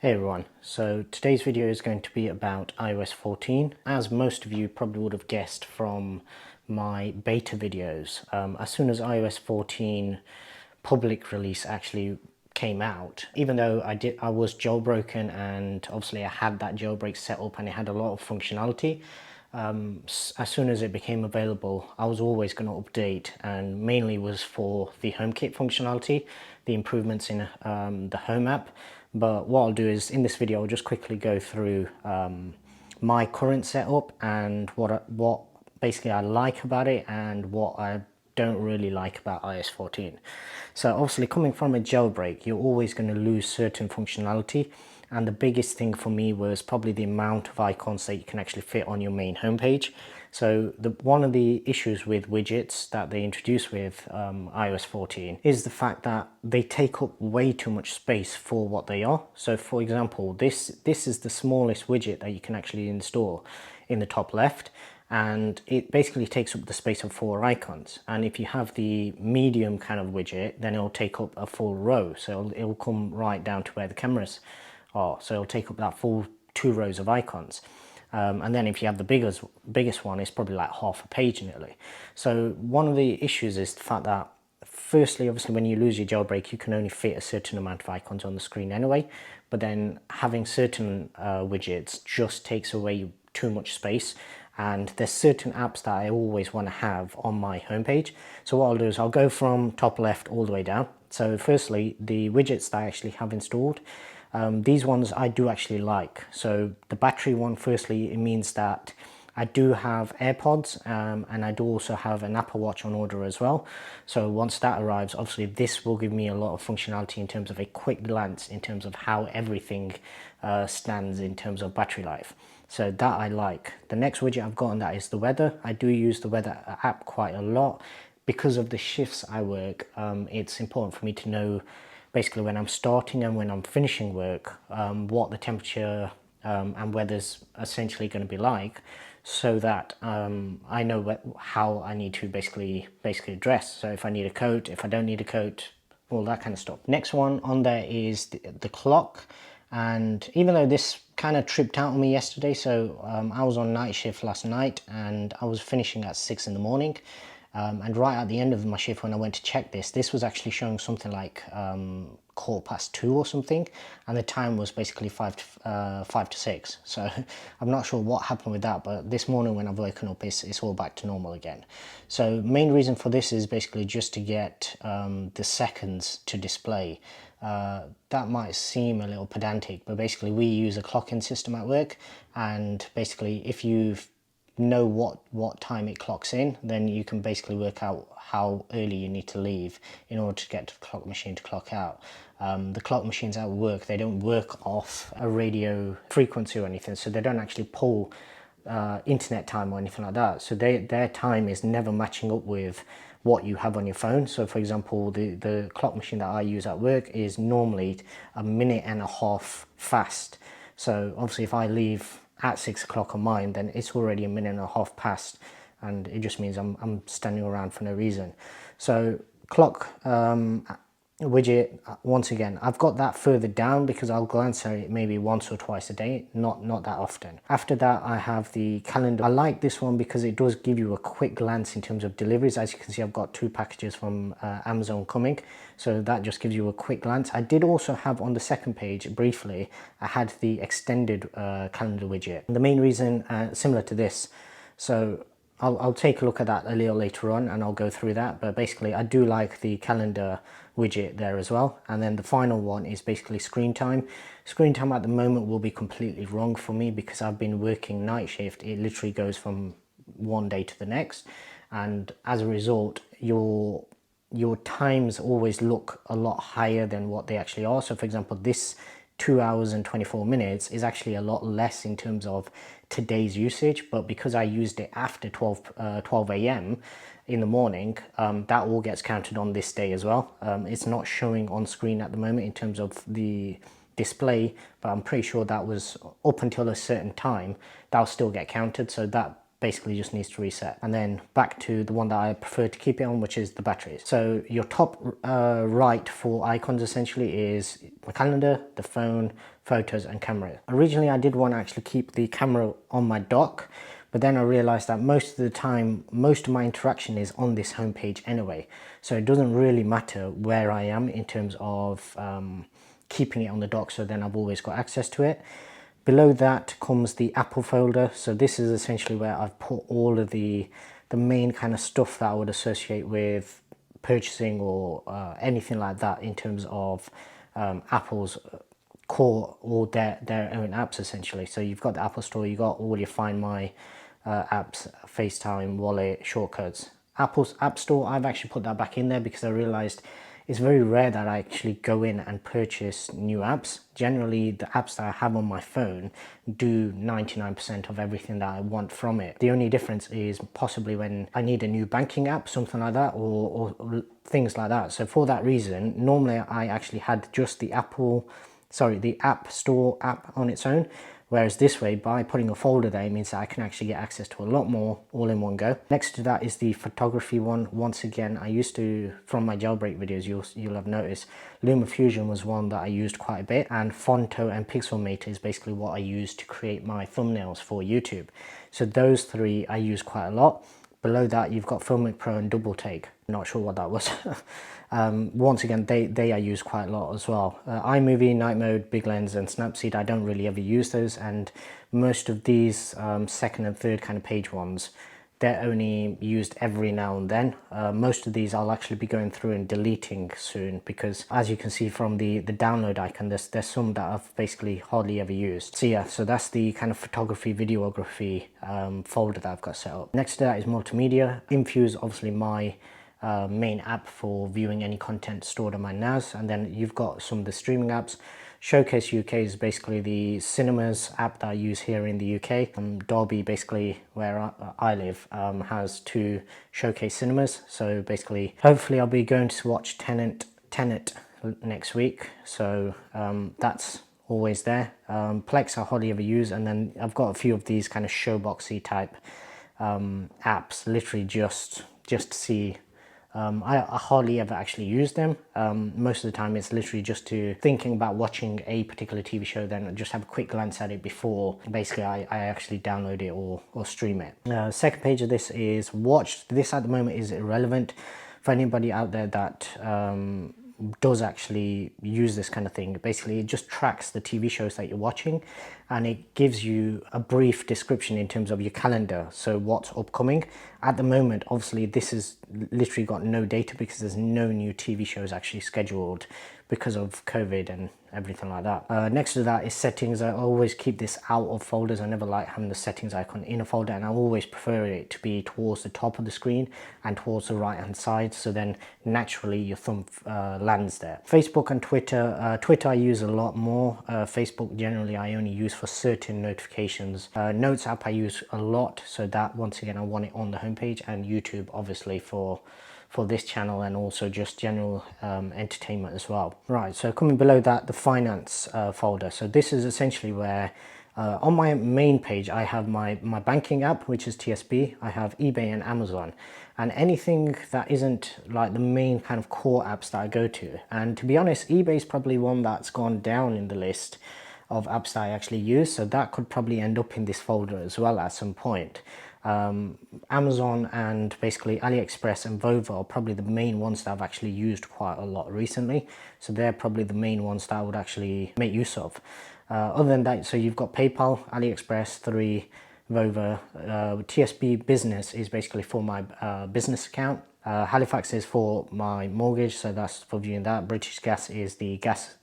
Hey everyone, so today's video is going to be about iOS 14. As most of you probably would have guessed from my beta videos, as soon as iOS 14 public release actually came out, even though I was jailbroken and obviously I had that jailbreak set up and it had a lot of functionality, as soon as it became available, I was always going to update, and mainly was for the HomeKit functionality, the improvements in the Home app. But what I'll do is in this video, I'll just quickly go through my current setup and what basically I like about it and what I don't really like about iOS 14. So obviously coming from a jailbreak, you're always going to lose certain functionality. And the biggest thing for me was probably the amount of icons that you can actually fit on your main homepage. So one of the issues with widgets that they introduced with iOS 14 is the fact that they take up way too much space for what they are. So for example, this is the smallest widget that you can actually install in the top left, and it basically takes up the space of 4 icons. And if you have the medium kind of widget, then it'll take up a full row, so it'll come right down to where the cameras are, so it'll take up that full 2 rows of icons. And then if you have the biggest one, it's probably like half a page nearly. So one of the issues is the fact that, firstly, obviously when you lose your jailbreak, you can only fit a certain amount of icons on the screen anyway, but then having certain widgets just takes away too much space. And there's certain apps that I always want to have on my homepage. So what I'll do is I'll go from top left all the way down. So firstly, the widgets that I actually have installed, these ones I do actually like. So the battery one, firstly, it means that I do have AirPods and I do also have an Apple Watch on order as well. So once that arrives, obviously this will give me a lot of functionality in terms of a quick glance in terms of how everything stands in terms of battery life. So that I like. The next widget I've got on that is the weather. I do use the weather app quite a lot. Because of the shifts I work, it's important for me to know basically when I'm starting and when I'm finishing work, what the temperature and weather's essentially going to be like, so that I know how I need to basically dress. So if I need a coat, if I don't need a coat, all that kind of stuff. Next one on there is the clock. And even though this kind of tripped out on me yesterday, so I was on night shift last night and I was finishing at 6 in the morning. And right at the end of my shift, when I went to check this was actually showing something like 2:15 or something, and the time was basically 5 to 6. So I'm not sure what happened with that, but this morning when I've woken up, it's all back to normal again. So main reason for this is basically just to get the seconds to display. That might seem a little pedantic, but basically we use a clock-in system at work, and basically if you know what time it clocks in, then you can basically work out how early you need to leave in order to get to the clock machine to clock out. The clock machines at work, they don't work off a radio frequency or anything, so they don't actually pull internet time or anything like that. So their time is never matching up with what you have on your phone. So for example, the clock machine that I use at work is normally a minute and a half fast. So obviously if I leave at 6 o'clock on mine, then it's already a minute and a half past, and it just means I'm standing around for no reason. So clock widget, once again, I've got that further down because I'll glance at it maybe once or twice a day, not that often. After that, I have the calendar. I like this one because it does give you a quick glance in terms of deliveries. As you can see, I've got 2 packages from Amazon coming, so that just gives you a quick glance. I did also have on the second page, briefly, I had the extended calendar widget. The main reason, similar to this, so I'll take a look at that a little later on and I'll go through that, but basically I do like the calendar widget there as well. And then the final one is basically screen time. Screen time at the moment will be completely wrong for me because I've been working night shift. It literally goes from one day to the next, and as a result your times always look a lot higher than what they actually are. So for example, this 2 hours and 24 minutes is actually a lot less in terms of today's usage, but because I used it after 12 a.m. in the morning, that all gets counted on this day as well. It's not showing on screen at the moment in terms of the display, but I'm pretty sure that was up until a certain time, that'll still get counted. So that basically just needs to reset. And then back to the one that I prefer to keep it on, which is the batteries. So your top right four icons essentially is the calendar, the phone, photos and camera. Originally I did want to actually keep the camera on my dock, but then I realized that most of the time, most of my interaction is on this homepage anyway. So it doesn't really matter where I am in terms of keeping it on the dock, so then I've always got access to it. Below that comes the Apple folder. So this is essentially where I've put all of the main kind of stuff that I would associate with purchasing or anything like that in terms of Apple's core or their own apps essentially. So you've got the Apple Store, you've got all your Find My apps, FaceTime, Wallet, shortcuts. Apple's App Store, I've actually put that back in there because I realized it's very rare that I actually go in and purchase new apps. Generally, the apps that I have on my phone do 99% of everything that I want from it. The only difference is possibly when I need a new banking app, something like that, or things like that. So for that reason, normally I actually had just the App Store app on its own. Whereas this way, by putting a folder there, it means that I can actually get access to a lot more all in one go. Next to that is the photography one. Once again, I used to, from my jailbreak videos, you'll have noticed, LumaFusion was one that I used quite a bit, and Fonto and Pixelmator is basically what I use to create my thumbnails for YouTube. So those three I use quite a lot. Below that, you've got Filmic Pro and Double Take. Not sure what that was. Once again, they I use quite a lot as well. iMovie, Night Mode, Big Lens and Snapseed, I don't really ever use those, and most of these second and third kind of page ones, they're only used every now and then. Most of these I'll actually be going through and deleting soon, because as you can see from the download icon, there's some that I've basically hardly ever used. So yeah, so that's the kind of photography, videography folder that I've got set up. Next to that is multimedia. Infuse, obviously my main app for viewing any content stored on my NAS, and then you've got some of the streaming apps. Showcase UK is basically the cinemas app that I use here in the UK. Derby, basically where I live, has 2 Showcase cinemas. So basically, hopefully I'll be going to watch Tenet next week. So that's always there. Plex I hardly ever use, and then I've got a few of these kind of showboxy type apps, literally just to see. I hardly ever actually use them. Most of the time it's literally just to thinking about watching a particular TV show, then just have a quick glance at it before basically I actually download it or stream it. Second page of this is watched. This at the moment is irrelevant for anybody out there that does actually use this kind of thing. Basically, it just tracks the TV shows that you're watching, and it gives you a brief description in terms of your calendar, so what's upcoming. At the moment, obviously, this has literally got no data because there's no new TV shows actually scheduled because of COVID and everything like that. Next to that is settings. I always keep this out of folders. I never like having the settings icon in a folder, and I always prefer it to be towards the top of the screen and towards the right hand side, so then naturally your thumb lands there. Facebook and Twitter. Twitter I use a lot more. Facebook generally I only use for certain notifications. Notes app I use a lot, so that once again I want it on the homepage, and YouTube obviously for this channel and also just general entertainment as well. Right, so coming below that, the finance folder. So this is essentially where on my main page I have my banking app, which is TSB. I have eBay and Amazon, and anything that isn't like the main kind of core apps that I go to. And to be honest, eBay is probably one that's gone down in the list of apps that I actually use, so that could probably end up in this folder as well at some point. Amazon and basically AliExpress and Vova are probably the main ones that I've actually used quite a lot recently, so they're probably the main ones that I would actually make use of. Other than that, so you've got PayPal, AliExpress, 3, Vova. TSB Business is basically for my business account. Halifax is for my mortgage, so that's for viewing that. British Gas is the gas,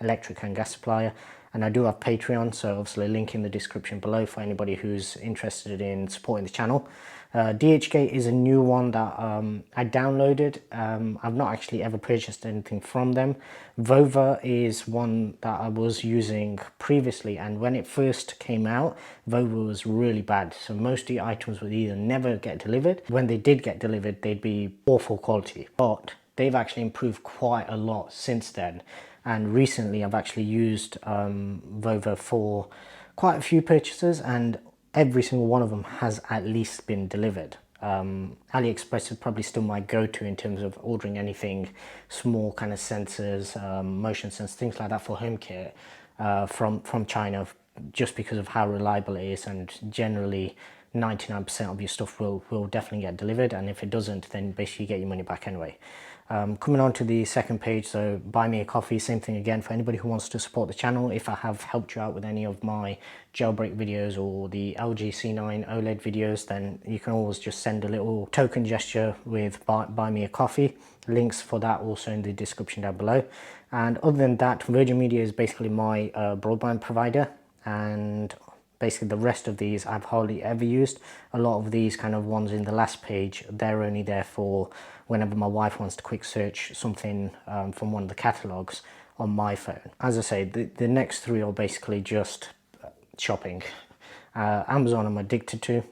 electric and gas supplier. And I do have Patreon, so obviously link in the description below for anybody who's interested in supporting the channel. DHgate is a new one that I downloaded. I've not actually ever purchased anything from them. Vova is one that I was using previously, and when it first came out, Vova was really bad. So most of the items would either never get delivered. When they did get delivered, they'd be awful quality. But they've actually improved quite a lot since then. And recently I've actually used Vova for quite a few purchases, and every single one of them has at least been delivered. AliExpress is probably still my go-to in terms of ordering anything small, kind of sensors, motion sensors, things like that for HomeKit from China, just because of how reliable it is, and generally 99% of your stuff will definitely get delivered, and if it doesn't, then basically you get your money back anyway. Coming on to the second page, so buy me a coffee, same thing again for anybody who wants to support the channel. If I have helped you out with any of my jailbreak videos or the LG C9 OLED videos, then you can always just send a little token gesture with buy me a coffee. Links for that also in the description down below. And other than that, Virgin Media is basically my broadband provider, and basically the rest of these I've hardly ever used. A lot of these kind of ones in the last page, they're only there for whenever my wife wants to quick search something from one of the catalogs on my phone. As I say, the next three are basically just shopping. Amazon I'm addicted to.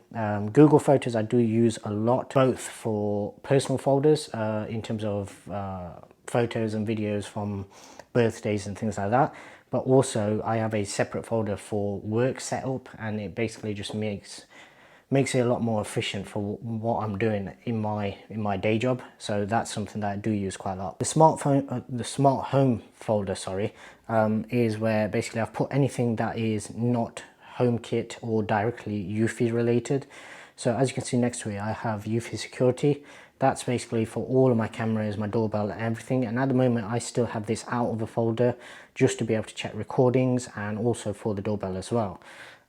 Google Photos I do use a lot, both for personal folders in terms of photos and videos from birthdays and things like that, but also I have a separate folder for work setup, and it basically just makes it a lot more efficient for what I'm doing in my day job. So that's something that I do use quite a lot. The smart home folder, is where basically I've put anything that is not HomeKit or directly UFI related. So as you can see next to it, I have UFI security. That's basically for all of my cameras, my doorbell and everything. And at the moment I still have this out of a folder just to be able to check recordings, and also for the doorbell as well.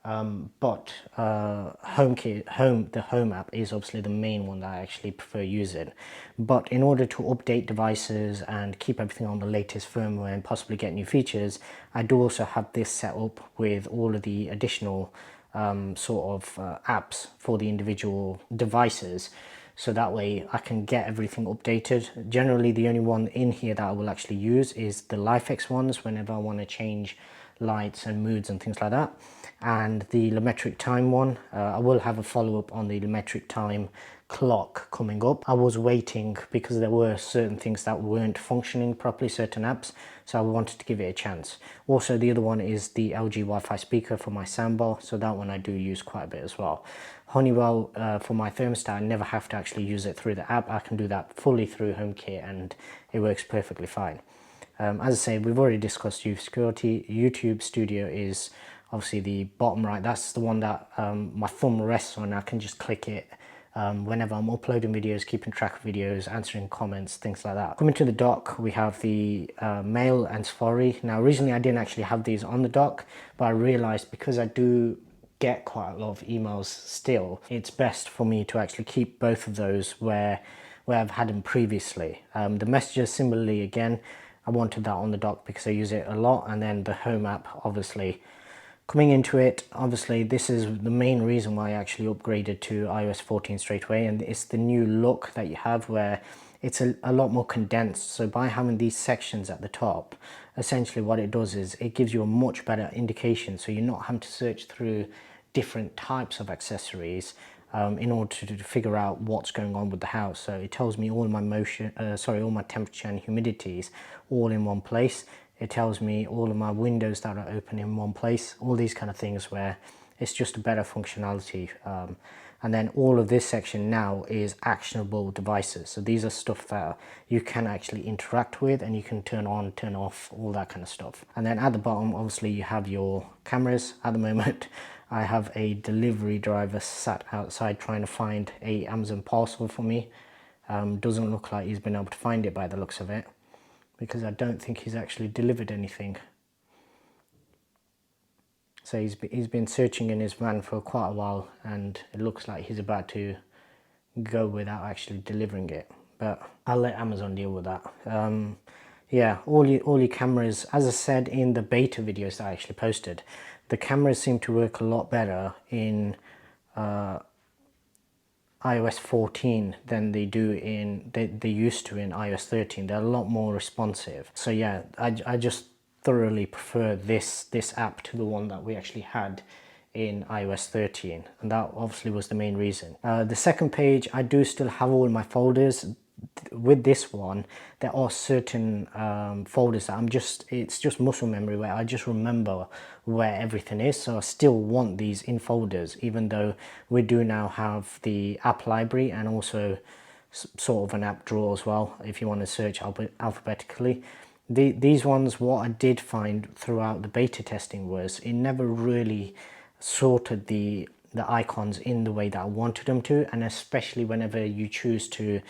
But HomeKit, the Home app is obviously the main one that I actually prefer using. But in order to update devices and keep everything on the latest firmware and possibly get new features, I do also have this set up with all of the additional apps for the individual devices. So that way I can get everything updated. Generally the only one in here that I will actually use is the LifeX ones whenever I want to change lights and moods and things like that. And the Lumetric time one, I will have a follow-up on the Lumetric time clock coming up. I was waiting because there were certain things that weren't functioning properly, certain apps, so I wanted to give it a chance. Also the other one is the LG Wi-Fi speaker for my soundbar, so that one I do use quite a bit as well. Honeywell for my thermostat, I never have to actually use it through the app. I can do that fully through HomeKit and it works perfectly fine. As I say, we've already discussed UFI security. YouTube Studio is obviously the bottom right. That's the one that my thumb rests on. I can just click it whenever I'm uploading videos, keeping track of videos, answering comments, things like that. Coming to the dock, we have the Mail and Safari. Now originally I didn't actually have these on the dock, but I realized because I do get quite a lot of emails still, it's best for me to actually keep both of those where I've had them previously. The messages, similarly, again, I wanted that on the dock because I use it a lot. And then the Home app, obviously coming into it, obviously this is the main reason why I actually upgraded to iOS 14 straight away, and it's the new look that you have where it's a lot more condensed. So by having these sections at the top, essentially what it does is it gives you a much better indication, so you're not having to search through different types of accessories in order to figure out what's going on with the house. So it tells me all my all my temperature and humidities all in one place. It tells me all of my windows that are open in one place, all these kind of things where it's just a better functionality. And then all of this section now is actionable devices. So these are stuff that you can actually interact with and you can turn on, turn off, all that kind of stuff. And then at the bottom, obviously you have your cameras. At the moment, I have a delivery driver sat outside trying to find a Amazon parcel for me. Doesn't look like he's been able to find it by the looks of it, because I don't think he's actually delivered anything. So he's been searching in his van for quite a while, and it looks like he's about to go without actually delivering it. But I'll let Amazon deal with that. Yeah, all your cameras, as I said in the beta videos that I actually posted, the cameras seem to work a lot better in iOS 14 than they used to in iOS 13. They're a lot more responsive. So yeah, I just thoroughly prefer this app to the one that we actually had in iOS 13, and that obviously was the main reason. The second page, I do still have all my folders. with this one, there are certain folders that it's just muscle memory where I just remember where everything is. So I still want these in folders, even though we do now have the app library and also sort of an app drawer as well, if you want to search alphabetically. These ones, what I did find throughout the beta testing was it never really sorted the icons in the way that I wanted them to, and especially whenever you choose to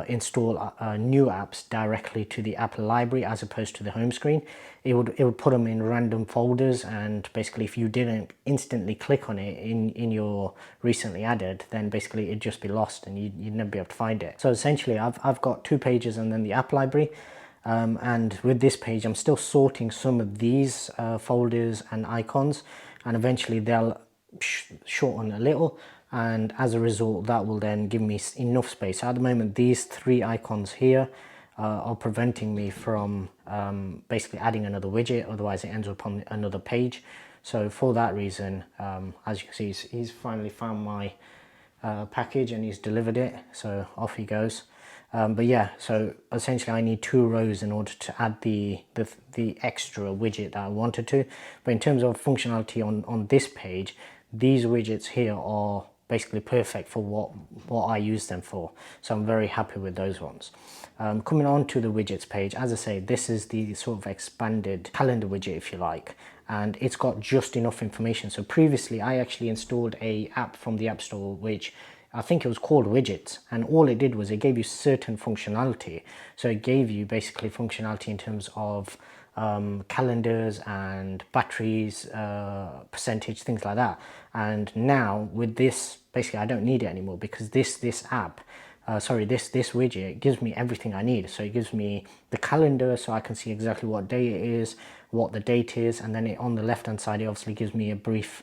install new apps directly to the app library as opposed to the home screen, it would put them in random folders, and basically if you didn't instantly click on it in your recently added, then basically it'd just be lost and you'd never be able to find it. So essentially I've got 2 pages and then the app library. And with this page, I'm still sorting some of these folders and icons, and eventually they'll shorten a little, and as a result that will then give me enough space. So at the moment, these 3 icons here are preventing me from basically adding another widget, otherwise it ends up on another page. So for that reason, as you can see, he's finally found my package and he's delivered it, so off he goes. But yeah, so essentially I need 2 rows in order to add the extra widget that I wanted to. But in terms of functionality on this page, these widgets here are basically perfect for what I use them for. So I'm very happy with those ones. Coming on to the widgets page, as I say, this is the sort of expanded calendar widget, if you like, and it's got just enough information. So previously I actually installed a app from the App Store, which I think it was called Widgets, and all it did was it gave you certain functionality. So it gave you basically functionality in terms of calendars and batteries, percentage, things like that. And now with this, basically I don't need it anymore, because this app, this widget gives me everything I need. So it gives me the calendar, so I can see exactly what day it is, what the date is, and then on the left hand side it obviously gives me a brief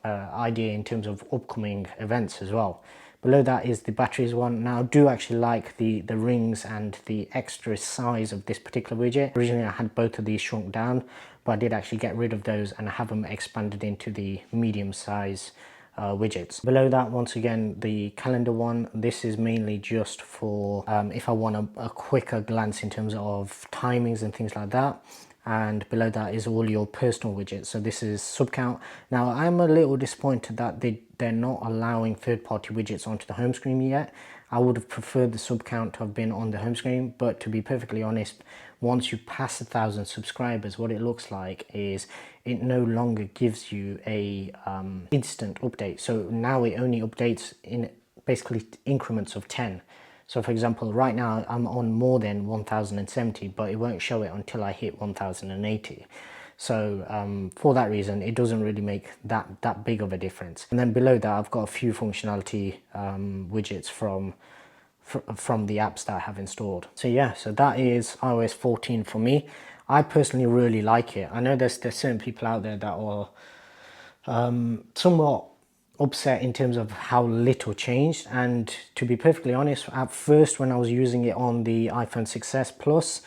idea in terms of upcoming events as well. Below that is the batteries one. Now I do actually like the rings and the extra size of this particular widget. Originally I had both of these shrunk down, but I did actually get rid of those and have them expanded into the medium size widgets. Below that, once again, the calendar one. This is mainly just for if I want a quicker glance in terms of timings and things like that. And below that is all your personal widgets. So this is subcount. Now I'm a little disappointed that they're not allowing third-party widgets onto the home screen yet. I would have preferred the subcount to have been on the home screen, but to be perfectly honest, once you pass 1,000 subscribers, what it looks like is it no longer gives you a instant update. So now it only updates in basically increments of 10. So for example, right now I'm on more than 1070, but it won't show it until I hit 1080. So for that reason, it doesn't really make that big of a difference. And then below that, I've got a few functionality widgets from the apps that I have installed. So yeah, so that is iOS 14 for me. I personally really like it. I know there's certain people out there that are somewhat upset in terms of how little changed, and to be perfectly honest, at first when I was using it on the iPhone 6s Plus,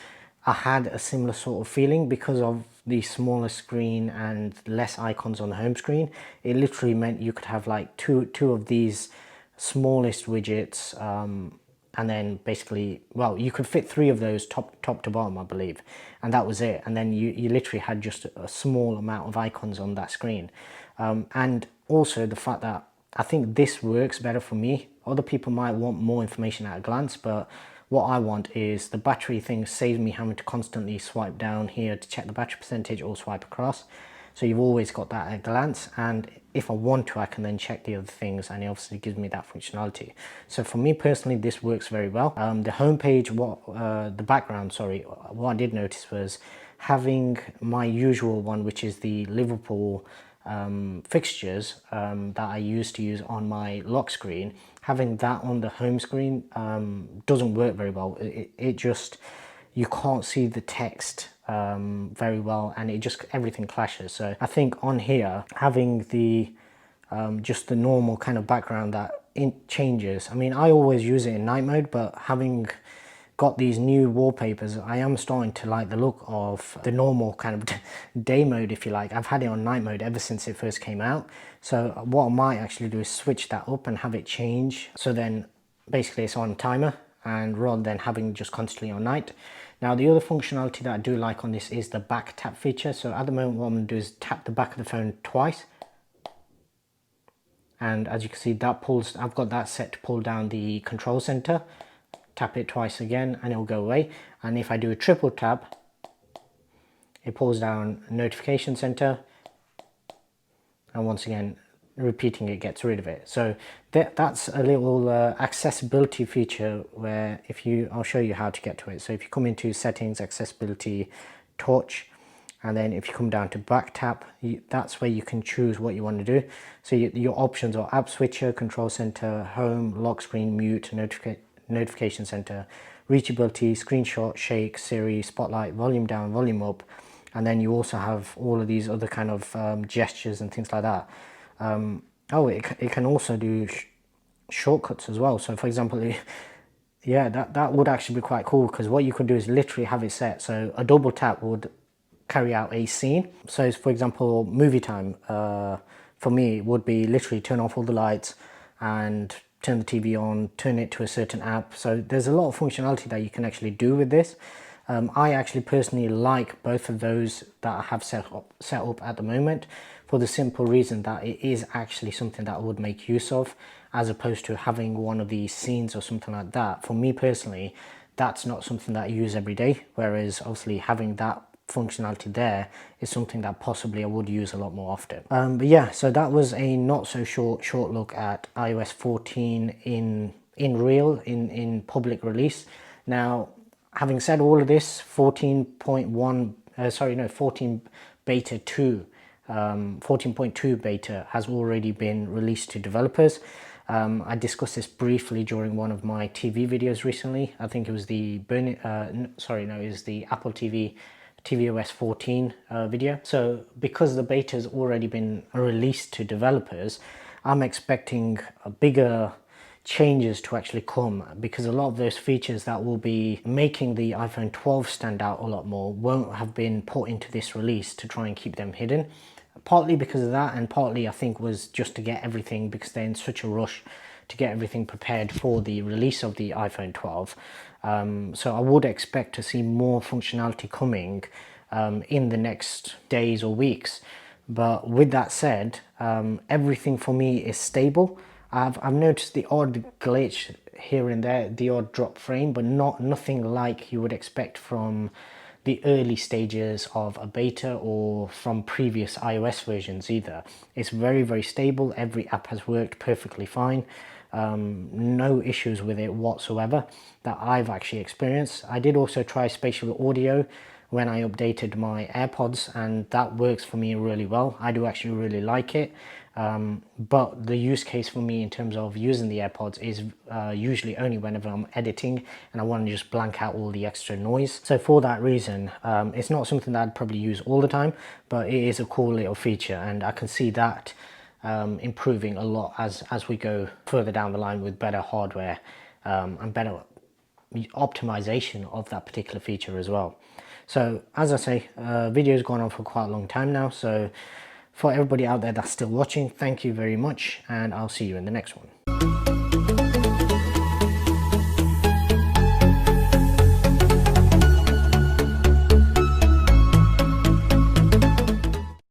I had a similar sort of feeling because of the smaller screen and less icons on the home screen. It literally meant you could have like two of these smallest widgets, and then basically, well, you could fit 3 of those top to bottom, I believe, and that was it. And then you literally had just a small amount of icons on that screen. And also the fact that I think this works better for me. Other people might want more information at a glance, but what I want is the battery thing saves me having to constantly swipe down here to check the battery percentage or swipe across. So you've always got that at a glance, and if I want to, I can then check the other things, and it obviously gives me that functionality. So for me personally, this works very well. The homepage, the background, sorry, what I did notice was having my usual one, which is the Liverpool fixtures that I used to use on my lock screen. Having that on the home screen doesn't work very well. It just, you can't see the text very well, and it just, everything clashes. So I think on here, having the just the normal kind of background that changes. I mean, I always use it in night mode, but having got these new wallpapers, I am starting to like the look of the normal kind of day mode, if you like. I've had it on night mode ever since it first came out. So what I might actually do is switch that up and have it change. So then basically it's on timer, and rather than having just constantly on night. Now the other functionality that I do like on this is the back tap feature. So at the moment what I'm going to do is tap the back of the phone twice, and as you can see that pulls, I've got that set to pull down the control center. Tap it twice again and it will go away, and if I do a triple tap it pulls down notification center, and once again repeating it gets rid of it. So that's a little accessibility feature where I'll show you how to get to it. So if you come into settings, accessibility, touch, and then if you come down to back tap, that's where you can choose what you want to do. So your options are app switcher, control center, home, lock screen, mute, notification center, reachability, screenshot, shake, Siri, spotlight, volume down, volume up, and then you also have all of these other kind of gestures and things like that. It can also do shortcuts as well. So for example, yeah, that would actually be quite cool, because what you could do is literally have it set so a double tap would carry out a scene. So for example, movie time, for me would be literally turn off all the lights and turn the TV on, turn it to a certain app. So there's a lot of functionality that you can actually do with this. I actually personally like both of those that I have set up at the moment, for the simple reason that it is actually something that I would make use of, as opposed to having one of these scenes or something like that. For me personally, that's not something that I use every day, whereas obviously having that functionality there is something that possibly I would use a lot more often. But yeah, so that was a not so short look at iOS 14 in public release. Now, having said all of this, 14 beta 2, 14.2 beta has already been released to developers. I discussed this briefly during one of my TV videos recently. I think it was the it was the Apple TV tvOS 14 video. So because the beta has already been released to developers, I'm expecting a bigger changes to actually come, because a lot of those features that will be making the iPhone 12 stand out a lot more won't have been put into this release to try and keep them hidden. Partly because of that, and partly I think was just to get everything, because they're in such a rush to get everything prepared for the release of the iPhone 12. So I would expect to see more functionality coming in the next days or weeks. But with that said, everything for me is stable. I've noticed the odd glitch here and there, the odd drop frame, but nothing like you would expect from the early stages of a beta or from previous iOS versions either. It's very, very stable. Every app has worked perfectly fine. No issues with it whatsoever that I've actually experienced. I did also try spatial audio when I updated my AirPods, and that works for me really well. I do actually really like it. But the use case for me in terms of using the AirPods is usually only whenever I'm editing and I want to just blank out all the extra noise. So for that reason, it's not something that I'd probably use all the time, but it is a cool little feature, and I can see that improving a lot as we go further down the line with better hardware and better optimization of that particular feature as well. So as I say, video's gone on for quite a long time now, so for everybody out there that's still watching, thank you very much, and I'll see you in the next one.